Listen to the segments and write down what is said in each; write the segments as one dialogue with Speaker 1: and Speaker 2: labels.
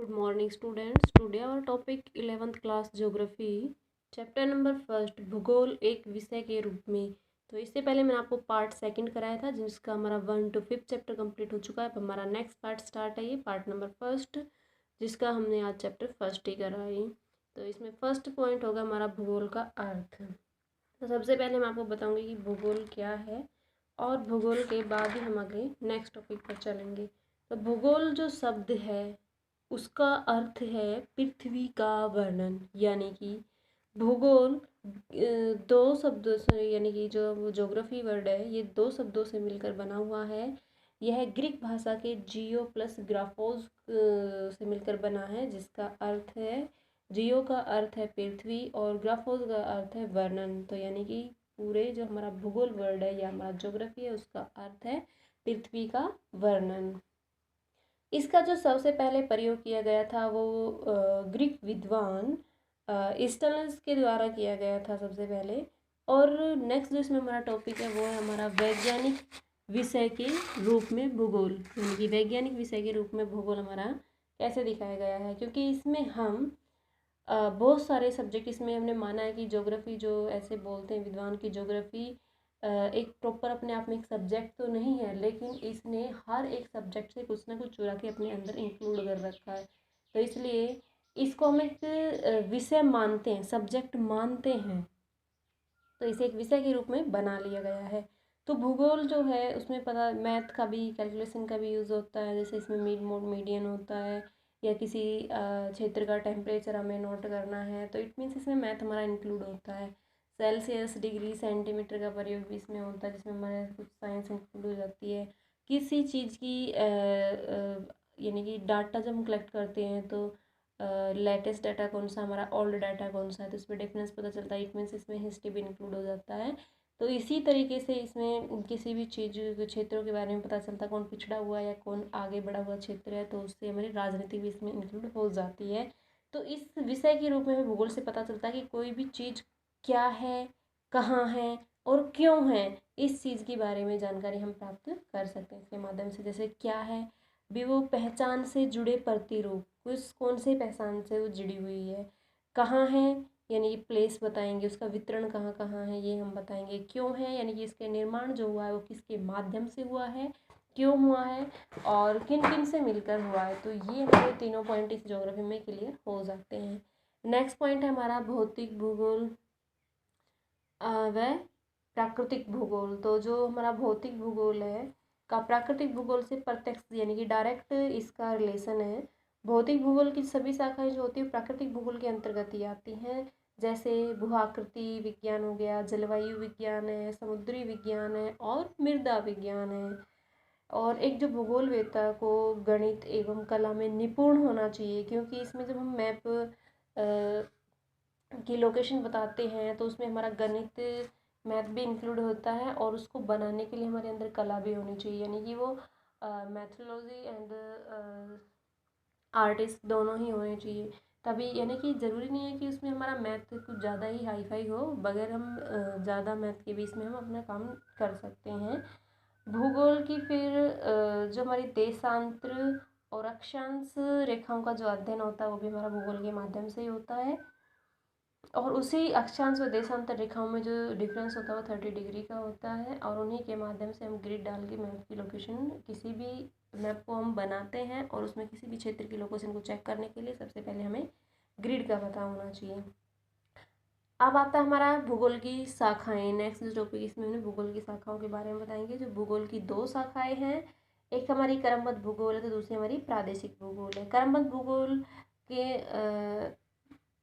Speaker 1: Good morning students. Today our topic 11th class geography chapter number first भूगोल एक विषय के रूप में। तो इससे पहले मैंने आपको पार्ट सेकंड कराया था जिसका हमारा 1 to 5 चैप्टर कंप्लीट हो चुका है। अब हमारा नेक्स्ट पार्ट स्टार्ट है, ये पार्ट नंबर फर्स्ट जिसका हमने आज चैप्टर फर्स्ट ही करा है। तो इसमें फर्स्ट पॉइंट होगा हमारा भूगोल का अर्थ। तो सबसे पहले मैं आपको बताऊँगी कि भूगोल क्या है और भूगोल के बाद ही हम आगे नेक्स्ट टॉपिक पर चलेंगे। तो भूगोल जो शब्द है उसका अर्थ है पृथ्वी का वर्णन, यानी कि भूगोल दो शब्दों से, यानी कि जो ज्योग्राफी वर्ड है ये दो शब्दों से मिलकर बना हुआ है। यह ग्रीक भाषा के जियो प्लस ग्राफोस से मिलकर बना है, जिसका अर्थ है जियो का अर्थ है पृथ्वी और ग्राफोस का अर्थ है वर्णन। तो यानी कि पूरे जो हमारा भूगोल वर्ड है या हमारा ज्योग्राफी है उसका अर्थ है पृथ्वी का वर्णन। इसका जो सबसे पहले प्रयोग किया गया था वो ग्रीक विद्वान स्टेनस के द्वारा किया गया था सबसे पहले। और नेक्स्ट जो इसमें हमारा टॉपिक है वो है हमारा वैज्ञानिक विषय के रूप में भूगोल, यानी कि वैज्ञानिक विषय के रूप में भूगोल हमारा कैसे दिखाया गया है, क्योंकि इसमें हम बहुत सारे सब्जेक्ट इसमें हमने माना है कि ज्योग्राफी जो ऐसे बोलते हैं विद्वान की ज्योग्राफी एक प्रॉपर अपने आप में एक सब्जेक्ट तो नहीं है, लेकिन इसने हर एक सब्जेक्ट से कुछ ना कुछ चुरा के अपने अंदर इंक्लूड कर रखा है। तो इसलिए इसको हम एक विषय मानते हैं, सब्जेक्ट मानते हैं, तो इसे एक विषय के रूप में बना लिया गया है। तो भूगोल जो है उसमें पता मैथ का भी, कैलकुलेशन का भी यूज़ होता है। जैसे इसमें मिड मोड मीडियन होता है, या किसी क्षेत्र का टेम्परेचर हमें नोट करना है तो इट मीन्स इसमें मैथ हमारा इंक्लूड होता है। सेल्सियस, डिग्री, सेंटीमीटर का प्रयोग भी इसमें होता है, जिसमें हमारे कुछ साइंस इंक्लूड हो जाती है। किसी चीज़ की यानी कि डाटा जब हम कलेक्ट करते हैं तो लेटेस्ट डाटा कौन सा, हमारा ओल्ड डाटा कौन सा है, तो इसमें डिफरेंस पता चलता है। इट मीन्स इसमें हिस्ट्री भी इंक्लूड हो जाता है। तो इसी तरीके से इसमें किसी भी चीज़ क्षेत्रों के बारे में पता चलता है, कौन पिछड़ा हुआ है या कौन आगे बढ़ा हुआ क्षेत्र है, तो उससे हमारी राजनीति भी इसमें इंक्लूड हो जाती है। तो इस विषय के रूप में हमें भूगोल से पता चलता है कि कोई भी चीज़ क्या है, कहाँ है और क्यों है, इस चीज़ के बारे में जानकारी हम प्राप्त कर सकते हैं इसके माध्यम से। जैसे क्या है भी, वो पहचान से जुड़े प्रतिरूप, उस कौन से पहचान से वो जुड़ी हुई है। कहाँ है यानी कि प्लेस बताएंगे, उसका वितरण कहाँ कहाँ है ये हम बताएंगे। क्यों है यानी कि इसके निर्माण जो हुआ है वो किसके माध्यम से हुआ है, क्यों हुआ है और किन किन से मिलकर हुआ है। तो ये हमारे तीनों पॉइंट इस ज्योग्राफी में क्लियर हो जाते हैं। नेक्स्ट पॉइंट है हमारा भौतिक भूगोल व प्राकृतिक भूगोल। तो जो हमारा भौतिक भूगोल है का प्राकृतिक भूगोल से प्रत्यक्ष यानी कि डायरेक्ट इसका रिलेशन है। भौतिक भूगोल की सभी शाखाएं जो होती है प्राकृतिक भूगोल के अंतर्गत ही आती हैं। जैसे भूआकृति विज्ञान हो गया, जलवायु विज्ञान है, समुद्री विज्ञान है और मृदा विज्ञान है। और एक जो भूगोल वेत्ता को गणित एवं कला में निपुण होना चाहिए, क्योंकि इसमें जब हम मैप की लोकेशन बताते हैं तो उसमें हमारा गणित मैथ भी इंक्लूड होता है, और उसको बनाने के लिए हमारे अंदर कला भी होनी चाहिए, यानी कि वो मैथोलॉजी एंड आर्टिस्ट दोनों ही होने चाहिए तभी। यानी कि ज़रूरी नहीं है कि उसमें हमारा मैथ कुछ ज़्यादा ही हाई फाई हो, बगैर हम ज़्यादा मैथ के बीच में हम अपना काम कर सकते हैं। भूगोल की फिर जो हमारी देशांतर और अक्षांश रेखाओं का जो अध्ययन होता है वो भी हमारा भूगोल के माध्यम से ही होता है। और उसी अक्षांश व देशांतर रेखाओं में जो डिफरेंस होता है वो 30 डिग्री का होता है, और उन्हीं के माध्यम से हम ग्रिड डाल के मैप की लोकेशन, किसी भी मैप को हम बनाते हैं और उसमें किसी भी क्षेत्र की लोकेशन को चेक करने के लिए सबसे पहले हमें ग्रिड का पता होना चाहिए। अब आता है हमारा भूगोल की शाखाएं। नेक्स्ट जो टॉपिक इसमें हमने भूगोल की शाखाओं के बारे में बताएंगे। जो भूगोल की दो शाखाएं हैं, एक हमारी क्रमबद्ध भूगोल है तो दूसरी हमारी प्रादेशिक भूगोल है। क्रमबद्ध भूगोल के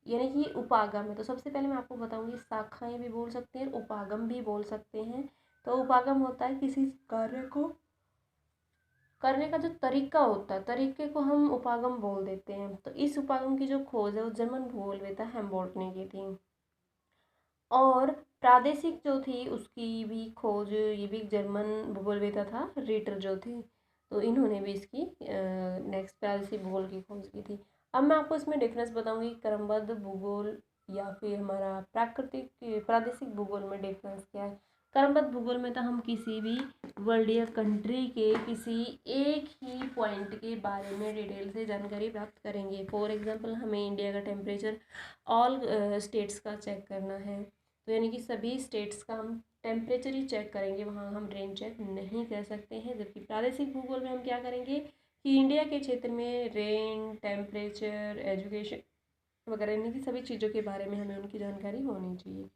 Speaker 1: यानी कि उपागम है। तो सबसे पहले मैं आपको बताऊंगी शाखाएं भी बोल सकते हैं, उपागम भी बोल सकते हैं। तो उपागम होता है किसी कार्य को करने का जो तरीका होता है, तरीके को हम उपागम बोल देते हैं। तो इस उपागम की जो खोज है वो जर्मन भूगोलवेत्ता हेम्बोल्ट ने की थी। और प्रादेशिक जो थी उसकी भी खोज ये भी जर्मन भूगोलवेत्ता था, रीटर जो थे, तो इन्होंने भी इसकी नेक्स्ट प्रादेशिक भूगोल की खोज की थी। अब मैं आपको इसमें डिफरेंस बताऊंगी क्रमबद्ध भूगोल या फिर हमारा प्राकृतिक प्रादेशिक भूगोल में डिफरेंस क्या है। क्रमबद्ध भूगोल में तो हम किसी भी वर्ल्ड या कंट्री के किसी एक ही पॉइंट के बारे में डिटेल से जानकारी प्राप्त करेंगे। फॉर एग्जांपल हमें इंडिया का टेम्परेचर ऑल स्टेट्स का चेक करना है, तो यानी कि सभी स्टेट्स का हम टेम्परेचर ही चेक करेंगे, वहाँ हम रेन चेक नहीं कर सकते हैं। जबकि प्रादेशिक भूगोल में हम क्या करेंगे कि इंडिया के क्षेत्र में रेन, टेम्परेचर, एजुकेशन वगैरह यानी कि सभी चीज़ों के बारे में हमें उनकी जानकारी होनी चाहिए।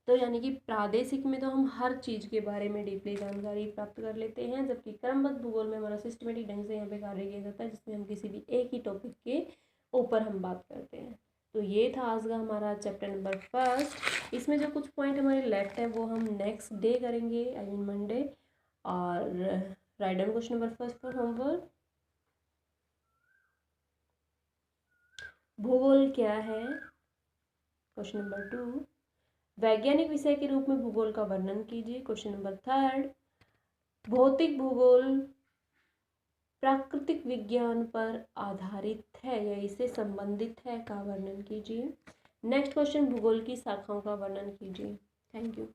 Speaker 1: तो यानी कि प्रादेशिक में तो हम हर चीज़ के बारे में डीपली जानकारी प्राप्त कर लेते हैं, जबकि क्रमबद्ध भूगोल में हमारा सिस्टमेटिक ढंग से यहाँ पे कार्य किया जाता है, जिसमें हम किसी भी एक ही टॉपिक के ऊपर हम बात करते हैं। तो ये था आज का हमारा चैप्टर नंबर फर्स्ट। इसमें जो कुछ पॉइंट हमारे लेफ्ट है वो हम नेक्स्ट डे करेंगे, आई मीन मंडे। और write down question number first for homework. भूगोल क्या है? क्वेश्चन नंबर 2, वैज्ञानिक विषय के रूप में भूगोल का वर्णन कीजिए। क्वेश्चन नंबर 3, भौतिक भूगोल प्राकृतिक विज्ञान पर आधारित है या इससे संबंधित है का वर्णन कीजिए। नेक्स्ट क्वेश्चन, भूगोल की शाखाओं का वर्णन कीजिए। Thank you.